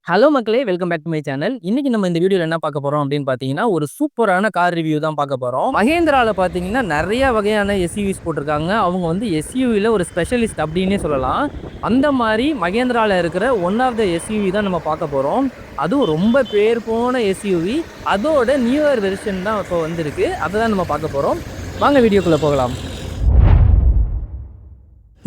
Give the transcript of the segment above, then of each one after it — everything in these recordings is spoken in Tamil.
ஹலோ மக்களே! Welcome back to my channel. இன்னைக்கு நம்ம இந்த வீடியோல என்ன பார்க்க போறோம் அப்படின்னு பார்த்தீங்கன்னா, ஒரு சூப்பரான கார் ரிவ்யூ தான் பார்க்க போறோம். மஹேந்திரால பார்த்தீங்கன்னா, நெறைய வகையான எஸ்யூவிஸ் போட்டிருக்காங்க. அவங்க வந்து எஸ்யூவில ஒரு ஸ்பெஷலிஸ்ட் அப்படின்னே சொல்லலாம். அந்த மாரி மகேந்திரால இருக்கிற ஒன் ஆஃப் த எஸ்யூவி தான் நம்ம பார்க்க போறோம். அதுவும் ரொம்ப பேர் போன எஸ்யூவி. அதோட நியூயர் வெர்ஷன் தான் இப்போ வந்திருக்கு. அத தான் நம்ம பார்க்க போறோம். வாங்க வீடியோக்குள்ள போகலாம்.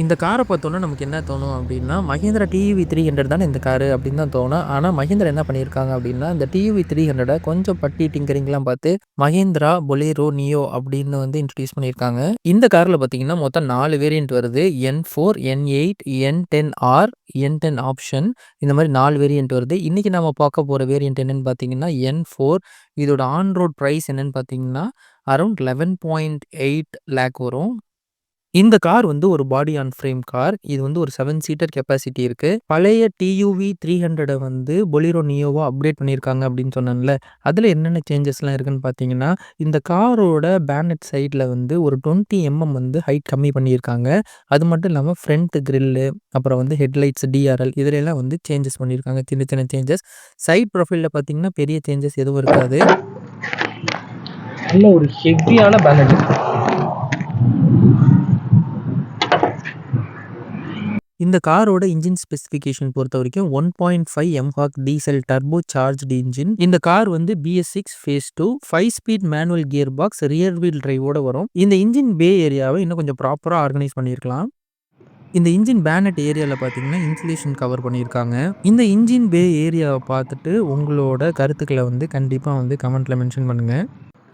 இந்த காரை பார்த்தோன்னா நமக்கு என்ன தோணும் அப்படின்னா, மஹேந்திரா டியூவி 300 தானே இந்த காரு அப்படின்னு தான் தோணும். ஆனா மஹேந்திரா என்ன பண்ணியிருக்காங்க அப்படின்னா, இந்த டியூவி 300 கொஞ்சம் பட்டி டிங்கரிங்லாம் பார்த்து மஹேந்திரா பொலேரோ நியோ அப்படின்னு வந்து இன்ட்ரோடியூஸ் பண்ணியிருக்காங்க. இந்த கார்ல பார்த்தீங்கன்னா, மொத்தம் 4 வேரியன்ட் வருது. N4, N8, N10R, N10 option இந்த மாதிரி 4 வேரியன்ட் வருது. இன்னைக்கு நம்ம பார்க்க போற வேரியன்ட் என்னன்னு பார்த்தீங்கன்னா, N4. இதோட ஆன் ரோட் பிரைஸ் என்னன்னு பார்த்தீங்கன்னா, அரவுண்ட் 11.8 லேக் வரும். இந்த கார் வந்து ஒரு பாடி ஆன் ஃப்ரேம் கார். இது வந்து ஒரு 7 சீட்டர் கெப்பாசிட்டி இருக்கு. பழைய டியூவி 300 வந்து பொலிரோ நியோவா அப்கிரேட் பண்ணியிருக்காங்க அப்படின்னு சொன்னேன்ல. அதில என்னென்ன சேஞ்சஸ்லாம் இருக்குன்னு பார்த்தீங்கன்னா, இந்த காரோட பேனட் சைட்ல வந்து ஒரு 20 வந்து ஹைட் கம்மி பண்ணியிருக்காங்க. அது மட்டும் இல்லாம ஃப்ரண்ட் கிரில்லு, அப்புறம் வந்து ஹெட்லைட்ஸ், டிஆர்எல் இதுலலாம் வந்து சேஞ்சஸ் பண்ணியிருக்காங்க. சின்ன சின்ன சேஞ்சஸ். சைட் ப்ரொஃபைல்ல பார்த்தீங்கன்னா, பெரிய சேஞ்சஸ் எதுவும் இருக்காது. நல்ல ஒரு ஹெவியான பேனட். இந்த காரோட இன்ஜின் ஸ்பெசிஃபிகேஷன் பொறுத்தவரைக்கும் 1.5 எம்ஹாக் டீசல் டர்போ சார்ஜ்டு இன்ஜின். இந்த கார் வந்து BS6 phase 2 5 speed manual gear box rear wheel டிரைவோட வரும். இந்த இன்ஜின் பே ஏரியாவை இன்னும் கொஞ்சம் ப்ராப்பரா ஆர்கனைஸ் பண்ணியிருக்கலாம். இந்த இன்ஜின் பேனட் ஏரியால பார்த்தீங்கன்னா, இன்சுலேஷன் கவர் பண்ணியிருக்காங்க. இந்த இன்ஜின் பே ஏரியாவ பார்த்துட்டு உங்களோட கருத்துக்கள வந்து கண்டிப்பா வந்து கமெண்ட்ல மென்ஷன் பண்ணுங்க.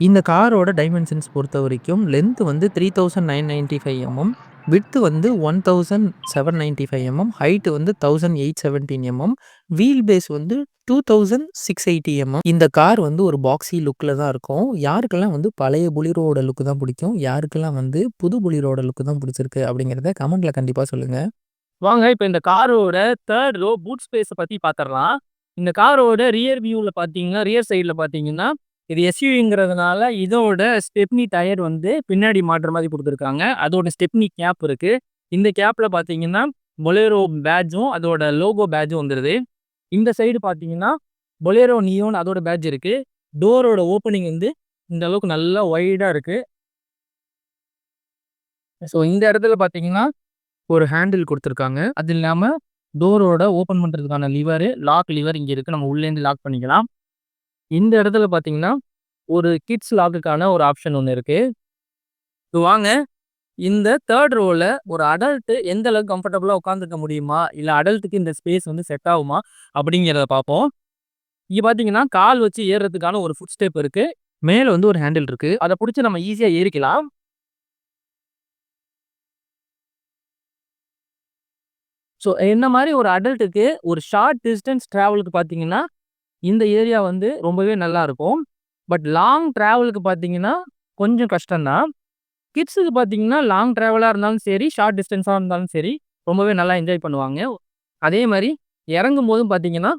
இந்த காரோட டைமென்ஷன்ஸ் பொறுத்தவரைக்கும் லென்த் வந்து 3995 விட்த் வந்து 1795 ஹைட் வந்து 1817 வீல் பேஸ் வந்து 2680 இந்த கார் வந்து ஒரு பாக்ஸி லுக்ல தான் இருக்கும். யாருக்கெல்லாம் வந்து பழைய பொலிரோட லுக் தான் பிடிக்கும், யாருக்கெல்லாம் வந்து புது பொலிரோட லுக் தான் பிடிச்சிருக்கு அப்படிங்கிறத கமெண்ட்ல கண்டிப்பா சொல்லுங்க. வாங்க இப்ப இந்த காரோட 3rd ரோ பூட் ஸ்பேஸ பத்தி பாத்துரலாம். இந்த காரோட ரியர் வியூல பார்த்தீங்கன்னா, ரியர் சைடுல பார்த்தீங்கன்னா, இது எஸ்யூவிங்கிறதுனால இதோட ஸ்டெப்னி டயர் வந்து பின்னாடி மாட்டுற மாரி குடுத்துருக்காங்க. அதோட ஸ்டெப்னி கேப் இருக்கு. இந்த கேப்ல பார்த்தீங்கன்னா, பொலேரோ பேட்ஜும், அதோட லோகோ பேட்ஜும் வந்துருது. இந்த சைடு பார்த்தீங்கன்னா, பொலேரோ நியோன்னு அதோட பேட்ஜ் இருக்கு. டோரோட ஓப்பனிங் வந்து இந்த அளவுக்கு நல்லா வைடா இருக்கு. ஸோ இந்த இடத்துல பார்த்தீங்கன்னா, ஒரு ஹேண்டில் குடுத்துருக்காங்க. அது இல்லாம டோரோட ஓப்பன் பண்றதுக்கான லாக் லிவர் இங்க இருக்கு. நம்ம உள்ளேருந்து லாக் பண்ணிக்கலாம். இந்த இடத்துல பார்த்தீங்கன்னா, ஒரு கிட்ஸ் லாக்குக்கான ஒரு ஆப்ஷன் ஒண்ணு இருக்கு. இப்போ வாங்க இந்த 3rd ரோல ஒரு அடல்ட் எந்த அளவுக்கு கம்ஃபர்டபுளா உட்கார்ந்துக்க முடியுமா? இல்ல அடல்ட்டுக்கு இந்த ஸ்பேஸ் வந்து செட் ஆகுமா? அப்படிங்கிறத பார்ப்போம். இங்க பார்த்தீங்கன்னா, கால் வச்சு ஏறுறதுக்கான ஒரு ஃபுட் ஸ்டெப் இருக்கு. மேல வந்து ஒரு ஹேண்டில் இருக்கு. அத புடிச்சு நம்ம ஈஸியா ஏறிக்கலாம். ஸோ என்ன மாரி ஒரு அடல்ட்டுக்கு ஒரு ஷார்ட் டிஸ்டன்ஸ் டிராவலுக்கு பார்த்தீங்கன்னா, இந்த ஏரியா வந்து ரொம்பவே நல்லாருக்கும். பட் லாங் டிராவலுக்கு பார்த்தீங்கன்னா, கொஞ்சம் கஷ்டம் தான். கிட்ஸுக்கு பார்த்தீங்கன்னா, லாங் டிராவலா இருந்தாலும் சரி, ஷார்ட் டிஸ்டன்ஸா இருந்தாலும் சரி, ரொம்பவே நல்லா என்ஜாய் பண்ணுவாங்க. அதே மாரி இறங்கும்போதும் பார்த்தீங்கன்னா,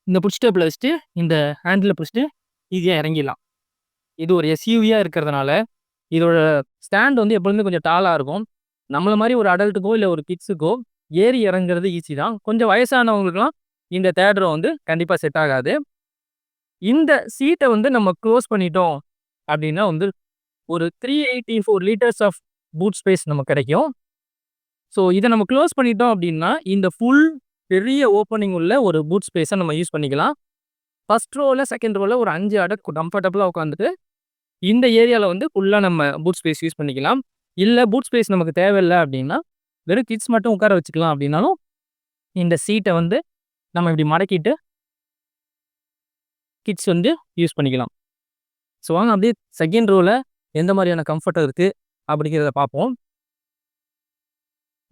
இந்த புட் ஸ்டெப்ல வச்சுட்டு, இந்த ஹேண்டில புடிச்சுட்டு ஈஸியா இறங்கிடலாம். இது ஒரு எஸ்யூவியா இருக்கிறதுனால, இதோட ஸ்டாண்ட் வந்து எப்பொழுதுமே கொஞ்சம் டாலா இருக்கும். நம்மள மாரி ஒரு அடல்ட்டுக்கோ, இல்ல ஒரு கிட்ஸுக்கோ ஏறி இறங்குறது ஈஸி தான். கொஞ்சம் வயசானவங்களுக்குலாம் இந்த 3rd ரோ வந்து கண்டிப்பா செட் ஆகாது. இந்த சீட்ட வந்து நம்ம குளோஸ் பண்ணிட்டோம் அப்டின்னா வந்து ஒரு 384 லிட்டர்ஸ் ஆஃப் பூட் ஸ்பேஸ் நமக்கு கிடைக்கும். ஸோ இத நம்ம குளோஸ் பண்ணிட்டோம் அப்டின்னா, இந்த ஃபுல் பெரிய ஓப்பனிங் உள்ள ஒரு பூட் ஸ்பேஸ நம்ம யூஸ் பண்ணிக்கலாம். 1 ரோல, 2 ரோல ஒரு 5 அடல்ட் கம்ஃபர்டபுளா உட்காந்துட்டு, இந்த ஏரியால வந்து ஃபுல்லா நம்ம பூட் ஸ்பேஸ் யூஸ் பண்ணிக்கலாம். இல்ல பூட் ஸ்பேஸ் நமக்கு தேவையில்ல அப்டின்னா, வெறும் கிட்ஸ் மட்டும் உட்கார வச்சுக்கலாம் அப்டின்னாலும், இந்த சீட்ட வந்து நம்ம இப்டி மடக்கிட்டு, கிட்ஸ் வந்து யூஸ் பண்ணிக்கலாம். ஸோ வாங்க அப்படியே 2ண்ட் ரோல எந்த மாரியான கம்ஃபர்ட் இருக்கு அப்படிங்கிறத பார்ப்போம்.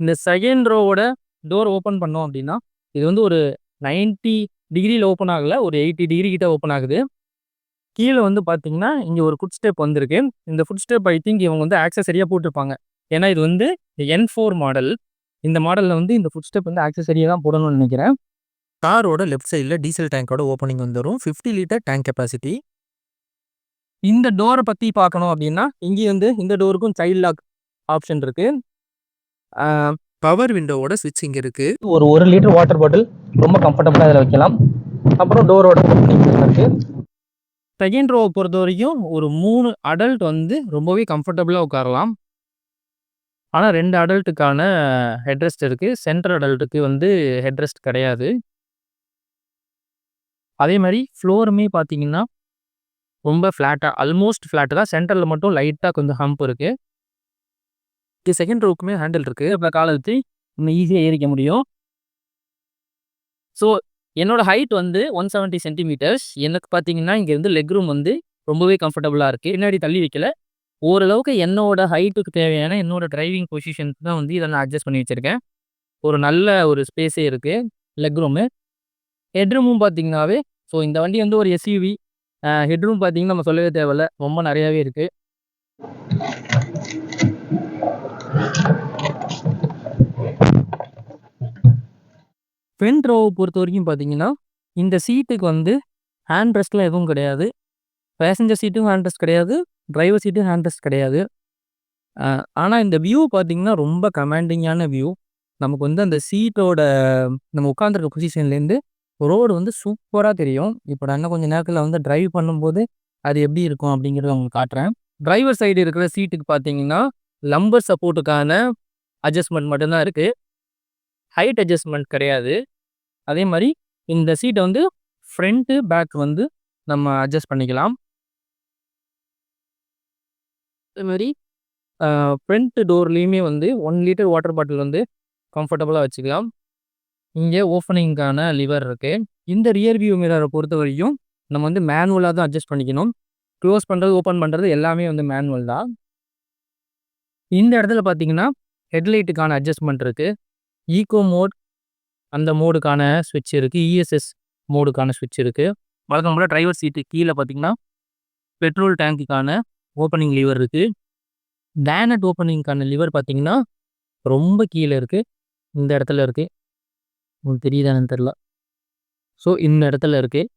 இந்த 2ண்ட் ரோவோட டோர் ஓப்பன் பண்ணோம் அப்படின்னா, இது வந்து ஒரு 90 டிகிரில ஓப்பன் ஆகல. ஒரு 80 டிகிரி கிட்ட ஓப்பன் ஆகுது. கீழ வந்து பார்த்தீங்கன்னா, இங்க ஒரு ஃபுட் ஸ்டெப் வந்திருக்கு. இந்த ஃபுட் ஸ்டெப் ஐ திங்க் இவங்க வந்து ஆக்சஸரியா போட்டுருப்பாங்க. ஏன்னா இது வந்து N4 மாடல். இந்த மாடல்ல வந்து இந்த ஃபுட் ஸ்டெப் வந்து ஆக்சஸரியா தான் போடணும்னு நெனைக்கிறேன். காரோட லெஃப்ட் சைடுல டீசல் டேங்கோட ஓப்பனிங் வந்துரும். 50 லிட்டர் டேங்க் கெப்பாசிட்டி. இந்த டோர பத்தி பார்க்கணும் அப்படின்னா, இங்கேயும் வந்து இந்த டோருக்கும் சைல்ட் லாக் ஆப்ஷன் இருக்கு. பவர் விண்டோவோட ஸ்விட்ச் இங்கே இருக்குது. ஒரு 1 லிட்டர் வாட்டர் பாட்டில் ரொம்ப கம்ஃபர்டபுளாக இதில் வைக்கலாம். அப்புறம் டோரோட ஓப்பனிங் இருக்குது. செகண்ட் ரோவை பொறுத்த வரைக்கும் ஒரு 3 அடல்ட் வந்து ரொம்பவே கம்ஃபர்டபுளாக உட்காரலாம். ஆனால் 2 அடல்ட்டுக்கான ஹெட்ரெஸ்ட் இருக்குது. சென்டர் அடல்ட்டுக்கு வந்து ஹெட்ரெஸ்ட் கிடையாது. அதே மாதிரி ஃப்ளோருமே பார்த்தீங்கன்னா ரொம்ப ஃப்ளாட்டாக, ஆல்மோஸ்ட் ஃப்ளாட்டு தான். சென்டரில் மட்டும் லைட்டாக கொஞ்சம் ஹம்ப் இருக்குது. இது செகண்ட் ரோவுக்குமே ஹேண்டில் இருக்குது. இப்போ காலை வச்சு இன்னும் ஈஸியாக ஏறிக்க முடியும். ஸோ என்னோட ஹைட் வந்து 170 சென்டிமீட்டர்ஸ். எனக்கு பார்த்தீங்கன்னா இங்கேருந்து லெக் ரூம் வந்து ரொம்பவே கம்ஃபர்டபுளாக இருக்குது. பின்னாடி தள்ளி வைக்கல. ஓரளவுக்கு என்னோட ஹைட்டுக்கு தேவையான என்னோட டிரைவிங் பொசிஷனுக்கு தான் வந்து இதை நான் அட்ஜஸ்ட் பண்ணி வச்சுருக்கேன். ஒரு நல்ல ஒரு ஸ்பேஸே இருக்குது லெக் ரூமு. ஹெட்ரூமும் பார்த்தீங்கன்னாவே, ஸோ இந்த வண்டி வந்து ஒரு எஸ்யூவி. ஹெட்ரூம் பார்த்தீங்கன்னா நம்ம சொல்லவே தேவையில்ல, ரொம்ப நிறையாவே இருக்குது. ஃப்ரண்ட் ரோவை பொறுத்த வரைக்கும் பார்த்தீங்கன்னா இந்த சீட்டுக்கு வந்து ஹேண்ட் ரெஸ்ட்லாம் எதுவும் கிடையாது. பேசஞ்சர் சீட்டும் ஹேண்ட் ரெஸ்ட் கிடையாது, டிரைவர் சீட்டும் ஹேண்ட் ரெஸ்ட் கிடையாது. ஆனால் இந்த வியூ பார்த்தீங்கன்னா ரொம்ப கமாண்டிங்கான வியூ. நமக்கு வந்து அந்த சீட்டோட நம்ம உட்காந்துருக்க பொசிஷன்லேருந்து ரோடு வந்து சூப்பராக தெரியும். இப்போ நான் இன்னும் கொஞ்சம் நேரத்தில் வந்து டிரைவ் பண்ணும்போது அது எப்படி இருக்கும் அப்படிங்கிறத உங்களுக்கு காட்டுறேன். டிரைவர் சைடு இருக்கிற சீட்டுக்கு பார்த்தீங்கன்னா லம்பர் சப்போர்ட்டுக்கான அட்ஜஸ்ட்மெண்ட் மட்டும்தான் இருக்குது. ஹைட் அட்ஜஸ்ட்மெண்ட் கிடையாது. அதே மாதிரி இந்த சீட்டை வந்து ஃப்ரண்ட்டு பேக் வந்து நம்ம அட்ஜஸ்ட் பண்ணிக்கலாம். அதே மாதிரி ஃப்ரண்ட் டோர்லேயுமே வந்து 1 லிட்டர் வாட்டர் பாட்டில் வந்து கம்ஃபர்டபுளாக வச்சுக்கலாம். இங்கே ஓப்பனிங்கான லிவர் இருக்குது. இந்த ரியர் வியூ மிரரை பொறுத்த வரைக்கும் நம்ம வந்து மேனுவலாக தான் அட்ஜஸ்ட் பண்ணிக்கணும். க்ளோஸ் பண்ணுறது, ஓப்பன் பண்ணுறது எல்லாமே வந்து மேனுவல் தான். இந்த இடத்துல பார்த்தீங்கன்னா ஹெட்லைட்டுக்கான அட்ஜஸ்ட்மெண்ட் இருக்குது. ஈகோ மோட் அந்த மோடுக்கான ஸ்விட்ச் இருக்குது. இஎஸ்எஸ் மோடுக்கான ஸ்விட்ச் இருக்குது. வழக்கம் போல் டிரைவர் சீட்டு கீழே பார்த்தீங்கன்னா பெட்ரோல் டேங்க்குக்கான ஓப்பனிங் லிவர் இருக்குது. பேனட் ஓப்பனிங்க்கான லிவர் பார்த்தீங்கன்னா ரொம்ப கீழே இருக்குது. இந்த இடத்துல இருக்குது. உங்களுக்கு தெரியுதானு தெரில. ஸோ இந்த இடத்துல இருக்குது.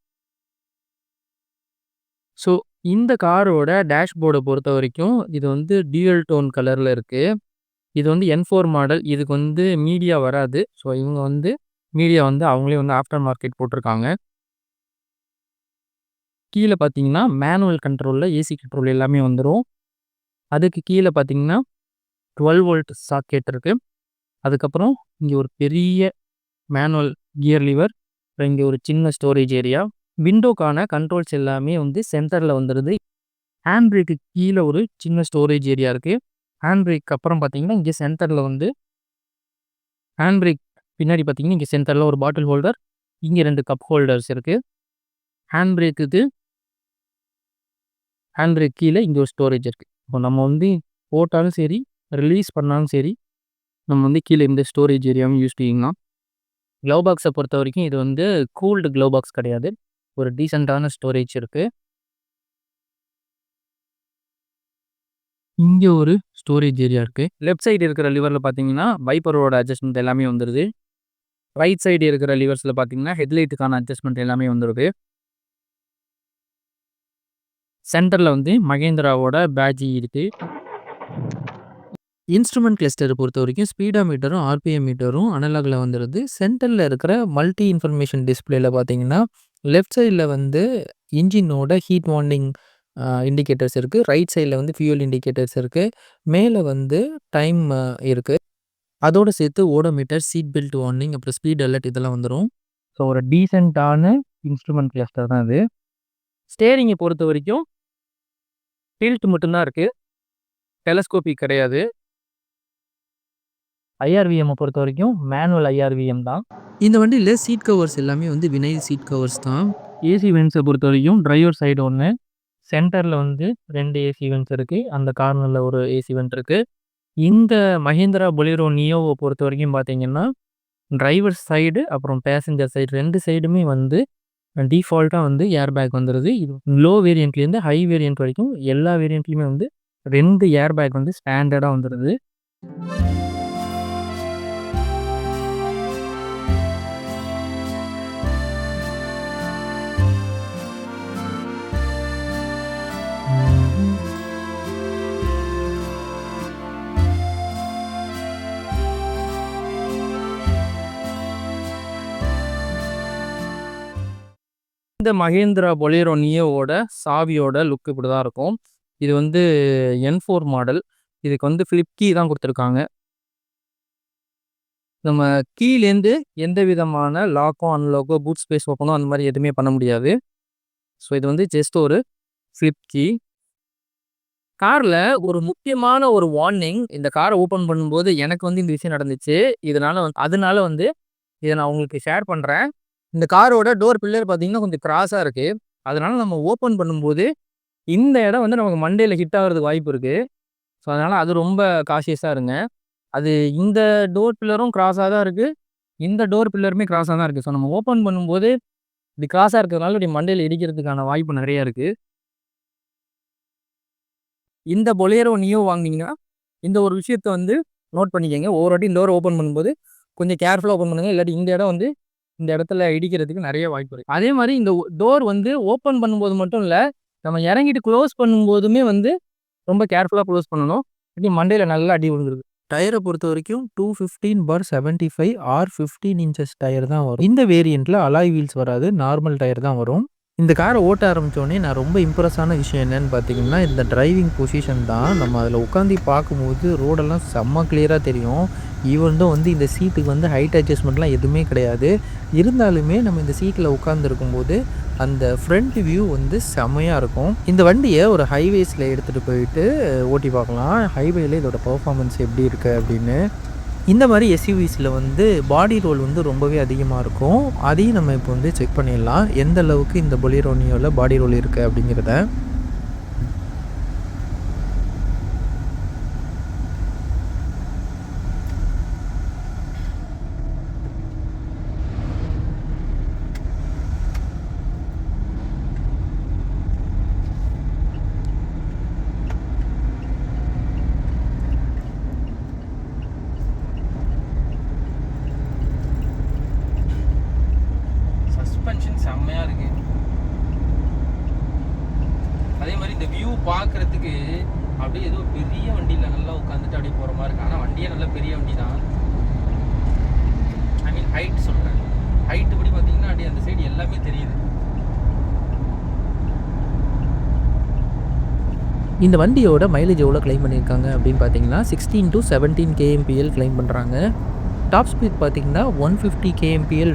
ஸோ இந்த காரோட டேஷ்போர்டை பொறுத்த வரைக்கும் இது வந்து டியூயல் டோன் கலரில் இருக்குது. இது வந்து N4 மாடல். இதுக்கு வந்து மீடியா வராது. ஸோ இவங்க வந்து மீடியா வந்து அவங்களே வந்து ஆஃப்டர் மார்க்கெட் போட்டிருக்காங்க. கீழே பார்த்தீங்கன்னா மேனுவல் கண்ட்ரோலில் ஏசி கண்ட்ரோல் எல்லாமே வந்துடும். அதுக்கு கீழே பார்த்தீங்கன்னா 12 வோல்ட் சாக்கெட் இருக்குது. அதுக்கப்புறம் இங்கே ஒரு பெரிய மேனுவல் கியர் லிவர், அப்புறம் இங்கே ஒரு சின்ன ஸ்டோரேஜ் ஏரியா. விண்டோக்கான கண்ட்ரோல்ஸ் எல்லாமே வந்து சென்டரில் வந்துடுது. ஹேண்ட் பிரேக்கு கீழே ஒரு சின்ன ஸ்டோரேஜ் ஏரியா இருக்குது. ஹேண்ட் பிரேக் அப்புறம் பார்த்தீங்கன்னா இங்கே சென்டரில் வந்து ஹேண்ட் பிரேக் பின்னாடி பார்த்தீங்கன்னா இங்கே சென்டரில் ஒரு பாட்டில் ஹோல்டர், இங்கே 2 கப் ஹோல்டர்ஸ் இருக்குது. ஹேண்ட் பிரேக்குக்கு ஹேண்ட் பிரேக் கீழே இங்கே ஒரு ஸ்டோரேஜ் இருக்குது. இப்போ நம்ம வந்து போட்டாலும் சரி, ரிலீஸ் பண்ணாலும் சரி, நம்ம வந்து கீழே இந்த ஸ்டோரேஜ் ஏரியாவும் யூஸ் பண்ணிக்கலாம். க்ளவ் பாக்ஸை பொறுத்த வரைக்கும் இது வந்து கூல்டு க்ளவ் பாக்ஸ் கிடையாது. ஒரு டீசெண்டான ஸ்டோரேஜ் இருக்குது. இங்கே ஒரு ஸ்டோரேஜ் ஏரியா இருக்குது. லெஃப்ட் சைடு இருக்கிற லிவரில் பார்த்தீங்கன்னா வைப்பரோட அட்ஜஸ்ட்மெண்ட் எல்லாமே வந்துடுது. ரைட் சைடு இருக்கிற லிவர்ஸில் பார்த்தீங்கன்னா ஹெட்லைட்டுக்கான அட்ஜஸ்ட்மெண்ட் எல்லாமே வந்துடுது. சென்டரில் வந்து மகேந்திராவோட பேட்ஜி இருக்குது. இன்ஸ்ட்ருமெண்ட் கிளஸ்டரை பொறுத்த வரைக்கும் ஸ்பீடா மீட்டரும் ஆர்பிஎம் மீட்டரும் அனலாகில் வந்துடுது. சென்டரில் இருக்கிற மல்டி இன்ஃபர்மேஷன் டிஸ்பிளேல பார்த்தீங்கன்னா லெஃப்ட் சைடில் வந்து இன்ஜினோட ஹீட் வார்னிங் இண்டிகேட்டர்ஸ் இருக்குது. ரைட் சைடில் வந்து ஃபியூல் இண்டிகேட்டர்ஸ் இருக்குது. மேலே வந்து டைம் இருக்குது. அதோடு சேர்த்து ஓடோமீட்டர், சீட் பெல்ட் வார்னிங், அப்புறம் ஸ்பீட் அலர்ட் இதெல்லாம் வந்துடும். ஸோ ஒரு டீசெண்டான இன்ஸ்ட்ருமெண்ட் கிளஸ்டர் தான் இது. ஸ்டேரிங்கை பொறுத்த வரைக்கும் டில்ட் மட்டும்தான் இருக்குது, டெலஸ்கோபிக் கிடையாது. ஐஆர்விஎம்மை பொறுத்த வரைக்கும் மேனுவல் ஐஆர்விஎம் தான். இந்த வண்டியில் சீட் கவர்ஸ் எல்லாமே வந்து வினைல் சீட் கவர்ஸ் தான். ஏசி வென்ட்ஸை பொறுத்த வரைக்கும் டிரைவர் சைடு ஒன்று, சென்டரில் வந்து 2 ஏசி வென்ட்ஸ் இருக்குது. அந்த கார்னரில் ஒரு ஏசி வென்ட் இருக்குது. இந்த மஹேந்திரா பொலேரோ நியோவை பொறுத்த வரைக்கும் பார்த்தீங்கன்னா டிரைவர் சைடு அப்புறம் பேசஞ்சர் சைடு 2 சைடுமே வந்து டிஃபால்ட்டாக வந்து ஏர் பேக் வந்துடுது. இது லோ வேரியண்ட்லேருந்து ஹை வேரியண்ட் வரைக்கும் எல்லா வேரியண்ட்லேயுமே வந்து 2 ஏர் பேக் வந்து ஸ்டாண்டர்டாக வந்துடுது. இந்த மஹேந்திரா பொலேரோ நியோவோட சாவியோட லுக் இப்படி தான் இருக்கும். இது வந்து N4 மாடல். இதுக்கு வந்து ஃபிளிப் கீ தான் கொடுத்துருக்காங்க. நம்ம கீழேருந்து எந்த விதமான லாக்கோ, அன்லாக்கோ, பூட் ஸ்பேஸ் ஓப்பனோ அந்த மாதிரி எதுவுமே பண்ண முடியாது. ஸோ இது வந்து ஜஸ்ட் ஒரு ஃபிளிப் கீ. காரில் ஒரு முக்கியமான ஒரு வார்னிங், இந்த காரை ஓப்பன் பண்ணும்போது எனக்கு வந்து இந்த விஷயம் நடந்துச்சு. அதனால வந்து இதை நான் உங்களுக்கு ஷேர் பண்ணுறேன். இந்த காரோட டோர் பில்லர் பார்த்தீங்கன்னா கொஞ்சம் கிராஸாக இருக்குது. அதனால நம்ம ஓப்பன் பண்ணும்போது இந்த இடம் வந்து நமக்கு மண்டையில் ஹிட் ஆகிறதுக்கு வாய்ப்பு இருக்குது. ஸோ அதனால் அது ரொம்ப காஷியஸாக இருங்க. அது இந்த டோர் பில்லரும் கிராஸாக தான் இருக்குது, இந்த டோர் பில்லருமே கிராஸாக தான் இருக்குது. ஸோ நம்ம ஓப்பன் பண்ணும்போது இப்படி கிராஸாக இருக்கிறதுனால இப்படி மண்டையில் இடிக்கிறதுக்கான வாய்ப்பு நிறைய இருக்குது. இந்த பொலேரோ நியோ வாங்கினீங்கன்னா இந்த ஒரு விஷயத்த வந்து நோட் பண்ணிக்கோங்க. ஒவ்வொரு வாட்டி டோர் ஓப்பன் பண்ணும்போது கொஞ்சம் கேர்ஃபுல்லாக ஓப்பன் பண்ணுங்கள். இல்லாட்டி இந்த இடம் வந்து இந்த இடத்துல இடிக்கிறதுக்கு நிறைய வாய்ப்பு இருக்குது. அதே மாதிரி இந்த டோர் வந்து ஓப்பன் பண்ணும்போது மட்டும் இல்லை, நம்ம இறங்கிட்டு க்ளோஸ் பண்ணும்போதுமே வந்து ரொம்ப கேர்ஃபுல்லாக க்ளோஸ் பண்ணணும். இப்படி மண்டையில் நல்லா அடி விழுந்துருது. டயரை பொறுத்த வரைக்கும் 215/75 R15 இன்ச்சஸ் டயர் தான் வரும். இந்த வேரியண்ட்டில் அலாய் வீல்ஸ் வராது, நார்மல் டயர் தான் வரும். இந்த காரை ஓட்ட ஆரம்பித்தோடனே நான் ரொம்ப இம்ப்ரெஸ்ஸான விஷயம் என்னென்னு பார்த்தீங்கன்னா, இந்த டிரைவிங் பொசிஷன் தான். நம்ம அதில் உட்காந்து பார்க்கும்போது ரோடெல்லாம் செம்ம கிளியராக தெரியும். ஈவன் தான் வந்து இந்த சீட்டுக்கு வந்து ஹைட் அட்ஜஸ்ட்மெண்ட்லாம் எதுவுமே கிடையாது. இருந்தாலுமே நம்ம இந்த சீட்டில் உட்காந்துருக்கும்போது அந்த ஃப்ரண்ட் வியூ வந்து செம்மையாக இருக்கும். இந்த வண்டியை ஒரு ஹைவேஸில் எடுத்துகிட்டு போயிட்டு ஓட்டி பார்க்கலாம், ஹைவேயில் இதோட பர்ஃபார்மன்ஸ் எப்படி இருக்குது அப்படின்னு. இந்த மாதிரி எஸ்யூவிஸில் வந்து பாடி ரோல் வந்து ரொம்பவே அதிகமாக இருக்கும். அதையும் நம்ம இப்போ வந்து செக் பண்ணிடலாம், எந்த அளவுக்கு இந்த பொலேரோ நியோவில் பாடி ரோல் இருக்குது அப்படிங்கிறத. சஸ்பென்ஷன் செம்மையாக இருக்குது. அதே மாதிரி இந்த வியூ பார்க்குறதுக்கு அப்படியே ஏதோ பெரிய வண்டியில் நல்லா உட்காந்துட்டு அப்படியே போகிற மாதிரி இருக்குது. ஆனால் வண்டியே நல்ல பெரிய வண்டி தான். ஐ மீன் ஹைட் சொல்கிறேன். ஹைட்டு படி பார்த்தீங்கன்னா அப்படியே அந்த சைடு எல்லாமே தெரியுது. இந்த வண்டியோட மைலேஜ் எவ்வளோ கிளைம் பண்ணியிருக்காங்க அப்படின்னு பார்த்தீங்கன்னா 16 to 17 kmpl கிளைம் பண்ணுறாங்க. டாப் ஸ்பீட் பார்த்தீங்கன்னா 150 kmpl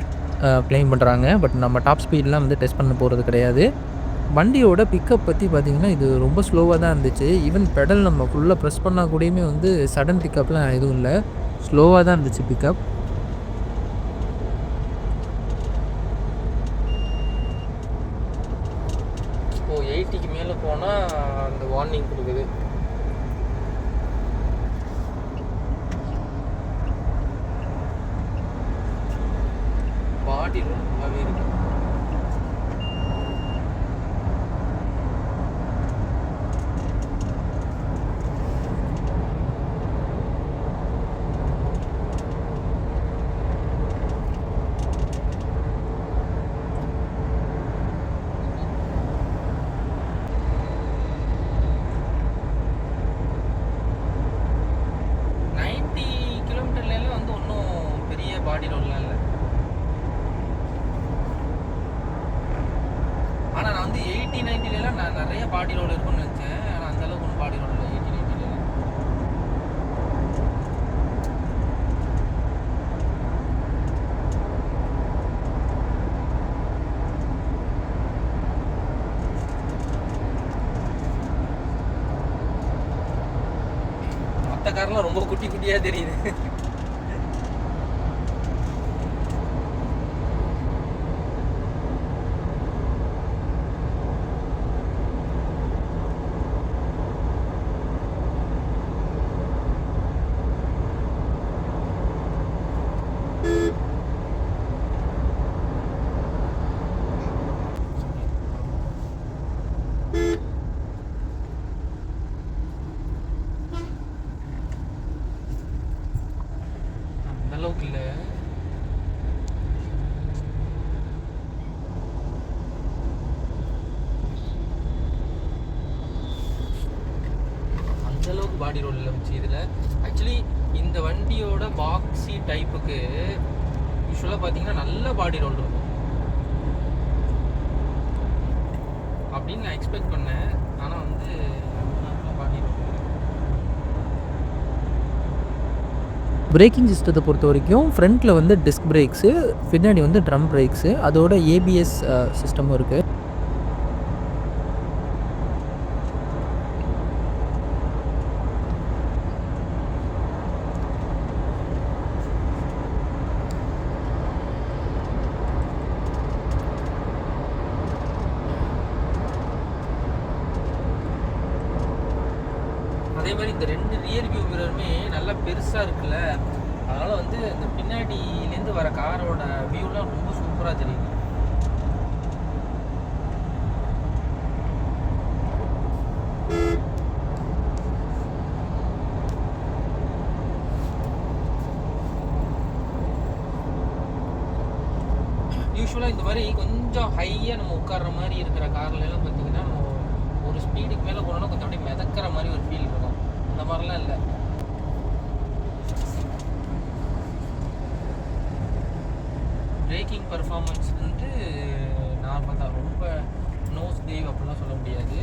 கிளைம் பண்ணுறாங்க. பட் நம்ம டாப் ஸ்பீட்லாம் வந்து டெஸ்ட் பண்ண போகிறது கிடையாது. வண்டியோட பிக்கப் பற்றி பார்த்திங்கன்னா இது ரொம்ப ஸ்லோவாக தான் இருந்துச்சு. ஈவன் பெடல் நம்ம ஃபுல்லாக ப்ரெஸ் பண்ணால் கூடயுமே வந்து சடன் பிக்கப்லாம் எதுவும் இல்லை, ஸ்லோவாக தான் இருந்துச்சு பிக்கப். இப்போ 80க்கு மேலே போனால் அந்த வார்னிங் கொடுக்குது. பாடி ரொம்பவே இருக்கு. பாடி ரோல்லாம் இல்லை. ஆனால் நான் வந்து 80-90லாம் நான் நிறைய பாடி ரோல் இருக்கும்னு நினச்சேன். ஆனால் அந்தளவுக்கு ஒன்றும் பாடி ரோல் இல்லை 80-90லாம். மற்ற காரெலாம் ரொம்ப குட்டி குட்டியாக தெரியுது. அளவுக்கு இல்லை. அந்த அளவுக்கு பாடி ரோல் இல்லை வச்சு இதில். ஆக்சுவலி இந்த வண்டியோட பாக்ஸி டைப்புக்கு யூஸ்வலாக பார்த்தீங்கன்னா நல்ல பாடி ரோல் இருக்கும். அப்படின்னு நான் எக்ஸ்பெக்ட் பண்ணேன். ஆனால் வந்து பிரேக்கிங் சிஸ்டத்தை பொறுத்த வரைக்கும் ஃப்ரண்ட்டில் வந்து டிஸ்க் பிரேக்ஸு, பின்னாடி வந்து ட்ரம் பிரேக்ஸு, அதோட ஏபிஎஸ் சிஸ்டமும் இருக்குது. அதே மாதிரி இந்த 2 ரியர் வியூ மிரருமே நல்லா பெருசாக இருக்குல்ல, அதனால் வந்து இந்த பின்னாடியிலேருந்து வர காரோட வியூலாம் ரொம்ப சூப்பராக தெரியுது. யூஸ்வலாக இந்த மாதிரி கொஞ்சம் ஹையாக நம்ம உட்கார்ற மாதிரி இருக்கிற கார்லாம் பார்த்தீங்கன்னா, நம்ம ஒரு ஸ்பீடுக்கு மேலே போனோன்னா கொஞ்சம் அப்படியே மிதக்கிற மாதிரி ஒரு ஃபீல் இருக்கும். அந்த மாதிரிலாம் இல்லை. பிரேக்கிங் பர்ஃபார்மன்ஸ் வந்து நார்மல் தான், ரொம்ப நோஸ் டேவ் அப்படிலாம் சொல்ல முடியாது.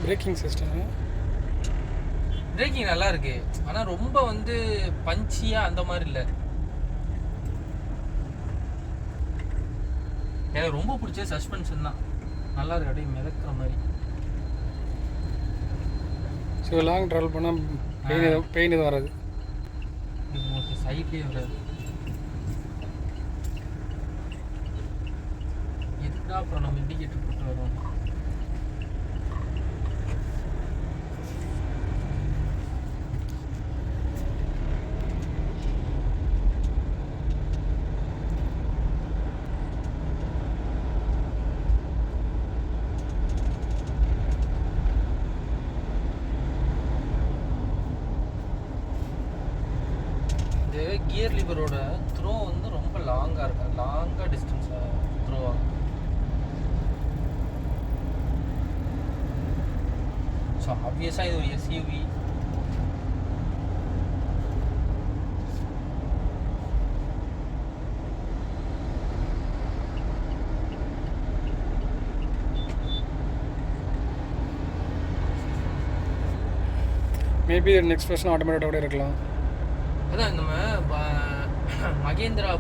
பிரேக்கிங் சிஸ்டம் பிரேக்கிங் நல்லா இருக்கு, ஆனால் ரொம்ப வந்து பஞ்சியாக அந்த மாதிரி இல்லை. எனக்கு ரொம்ப பிடிச்ச சஸ்பென்ஷன் தான், நல்லா இருக்கு, அப்படியே மிதக்கிற மாதிரி. ஸோ லாங் ட்ராவல் பண்ணால் பெயின் எதுவும் வராது. இது சைட்லேயே வராது. எதுக்குடா அப்புறம் நம்ம இண்டிகேட்டர் போட்டு வரோம். கியர் லிவரோட த்ரோ வந்து ரொம்ப லாங்காக இருக்கு, லாங்காக டிஸ்டன்ஸாக த்ரோ ஆகும். ஸோ ஆப்வியஸாக இது ஒரு எஸ்யூவி. மேபி நெக்ஸ்ட் வருஷன் ஆட்டோமேட்டிக்காக இருக்கலாம். அதான் நம்ம மகேந்திரா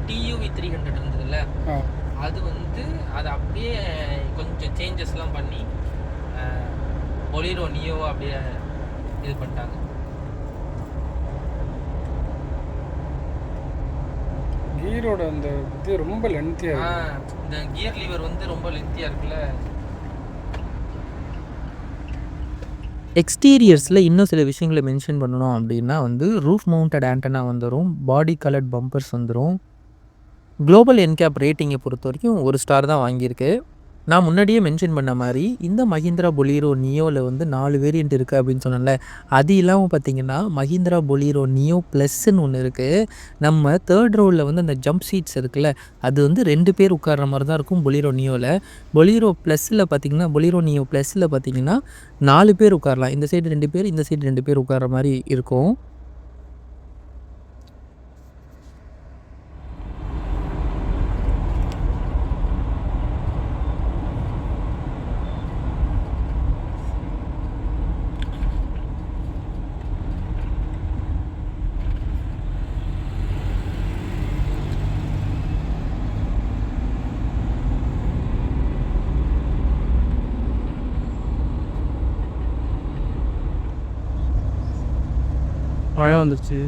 டியூவி 300 இருந்ததுல்ல, அது வந்து அதை அப்படியே கொஞ்சம் சேஞ்சஸ்லாம் பண்ணி பொலிரோ நியோவை அப்படியே இது பண்ணிட்டாங்க. கியரோட அந்த இது ரொம்ப லென்த்தியாக, இந்த கியர் லீவர் வந்து ரொம்ப லென்த்தியாக இருக்குல்ல. எக்ஸ்டீரியர்ஸில் இன்னும் சில விஷயங்களை மென்ஷன் பண்ணணும் அப்படின்னா வந்து ரூஃப் மவுண்டட் ஆண்டனா வந்துடும், பாடி கலர்ட் பம்பர்ஸ் வந்துடும். குளோபல் என்கேப் ரேட்டிங்கை பொறுத்த வரைக்கும் 1 ஸ்டார் தான் வாங்கியிருக்கு. நான் முன்னாடியே மென்ஷன் பண்ண மாதிரி இந்த மஹிந்திரா பொலீரோ நியோவில் வந்து 4 வேரியண்ட் இருக்குது அப்படின்னு சொன்னேன்ல. அது இல்லாமல் பார்த்தீங்கன்னா மஹிந்திரா பொலீரோ நியோ ப்ளஸ்ன்னு ஒன்று இருக்குது. நம்ம 3rd ரோவில் வந்து அந்த ஜம்ப் சீட்ஸ் இருக்குல்ல, அது வந்து 2 பேர் உட்கார்ற மாதிரி தான் இருக்கும் பொலீரோ நியோவில். பொலீரோ ப்ளஸ்ஸில் பார்த்தீங்கன்னா, பொலீரோ நியோ ப்ளஸ்ஸில் பார்த்தீங்கன்னா 4 பேர் உட்காரலாம். இந்த சைடு 2 பேர், இந்த சைடு 2 பேர் உட்கார்ற மாதிரி இருக்கும். மழை வந்துருச்சு.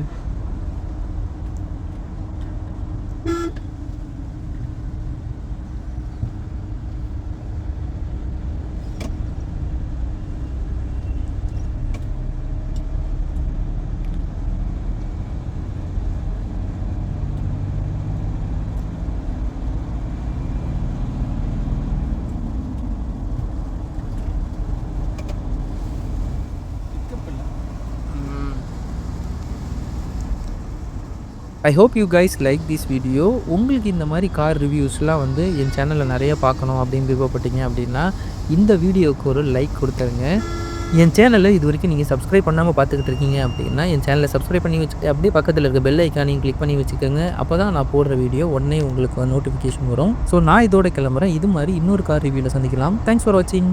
I hope you guys like this video. உங்களுக்கு இந்த மாதிரி கார் ரிவ்யூஸ்லாம் வந்து என் சேனலில் நிறைய பார்க்கணும் அப்படின்னு விருப்பப்பட்டீங்க அப்படின்னா இந்த வீடியோவுக்கு ஒரு லைக் கொடுத்துருங்க. என் சேனலை இது வரைக்கும் நீங்கள் சப்ஸ்கிரைப் பண்ணாமல் பார்த்துக்கிட்டு இருக்கீங்க அப்படின்னா என் சேனலை சப்ஸ்கிரைப் பண்ணி வச்சுட்டு அப்படியே பக்கத்தில் இருக்க பெல் ஐக்கானையும் கிளிக் பண்ணி வச்சுக்கோங்க. அப்போ தான் நான் போடுற வீடியோ உடனே உங்களுக்கு நோட்டிஃபிகேஷன் வரும். ஸோ நான் இதோட கிளம்புறேன். இது மாதிரி இன்னொரு கார் ரிவ்யூவில் சந்திக்கலாம். தேங்க்ஸ் ஃபார் வாட்சிங்.